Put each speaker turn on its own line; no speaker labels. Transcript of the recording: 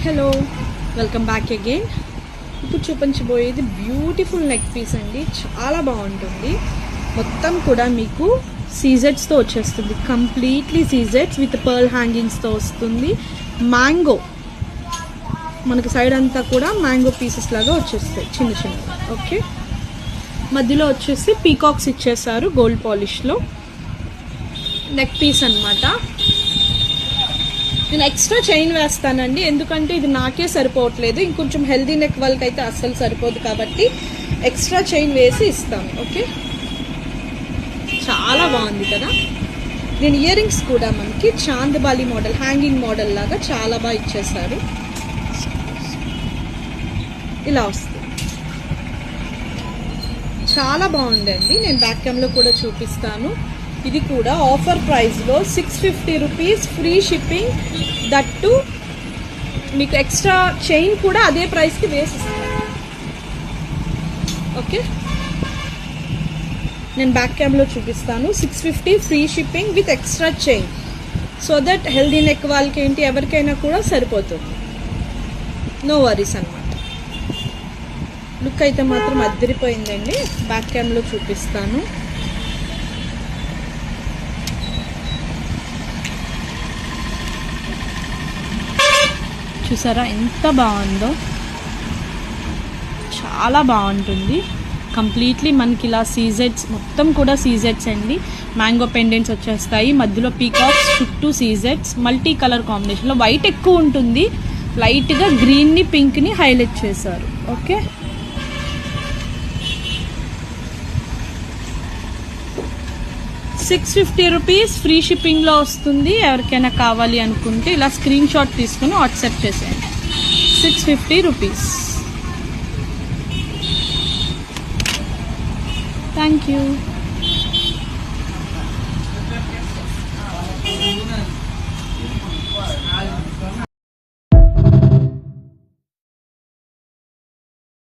Hello, welcome back again. ఇప్పుడు చూపించబోయేది beautiful neck piece అండి. చాలా బాగుంటుంది. మొత్తం కూడా మీకు సీజెట్స్తో వచ్చేస్తుంది. కంప్లీట్లీ సీజెట్స్ విత్ పర్ల్ హ్యాంగింగ్స్తో వస్తుంది. మ్యాంగో మనకి సైడ్ అంతా కూడా మ్యాంగో పీసెస్ లాగా వచ్చేస్తాయి చిన్న చిన్న. ఓకే, మధ్యలో వచ్చేసి పీకాక్స్ ఇచ్చేసారు గోల్డ్ పాలిష్లో. నెక్ పీస్ అన్నమాట. నేను ఎక్స్ట్రా చైన్ వేస్తానండి, ఎందుకంటే ఇది నాకే సరిపోవట్లేదు. ఇంకొంచెం హెల్దీ నెక్ వాళ్ళకి అయితే అస్సలు సరిపోదు, కాబట్టి ఎక్స్ట్రా చైన్ వేసి ఇస్తాను. ఓకే, చాలా బాగుంది కదా. నేను ఇయర్ రింగ్స్ కూడా మనకి చాందబాలి మోడల్, హ్యాంగింగ్ మోడల్ లాగా చాలా బాగా ఇచ్చేసారు. ఇలా వస్తుంది, చాలా బాగుందండి. నేను బ్యాక్ క్యామ్లో కూడా చూపిస్తాను. ఇది కూడా ఆఫర్ ప్రైస్లో 650 రూపీస్, ఫ్రీ షిప్పింగ్. దట్టు మీకు ఎక్స్ట్రా చైన్ కూడా అదే ప్రైస్కి వేసిస్తాను. ఓకే, నేను బ్యాక్ క్యామ్లో చూపిస్తాను. 650 free shipping with extra chain. So that healthy neck వాళ్ళకి ఏంటి ఎవరికైనా కూడా సరిపోతుంది. నో వరీస్ అనమాట. లుక్ అయితే మాత్రం అద్దరిపోయిందండి. బ్యాక్ క్యామ్లో చూపిస్తాను. చూసారా ఎంత బాగుందో, చాలా బాగుంటుంది. కంప్లీట్లీ మనకి ఇలా సీజెట్స్, మొత్తం కూడా సీజెట్స్ అండి. మ్యాంగో పెండెంట్స్ వచ్చేస్తాయి, మధ్యలో పీకాక్స్, చుట్టూ సీజెట్స్. మల్టీ కలర్ కాంబినేషన్లో వైట్ ఎక్కువ ఉంటుంది, లైట్గా గ్రీన్ని పింక్ని హైలైట్ చేశారు. ఓకే, $650 రూపీస్ ఫ్రీ షిప్పింగ్లో వస్తుంది. ఎవరికైనా కావాలి అనుకుంటే ఇలా స్క్రీన్ షాట్ తీసుకుని వాట్సాప్ చేసేయండి. 650 రూపీస్. Thank you.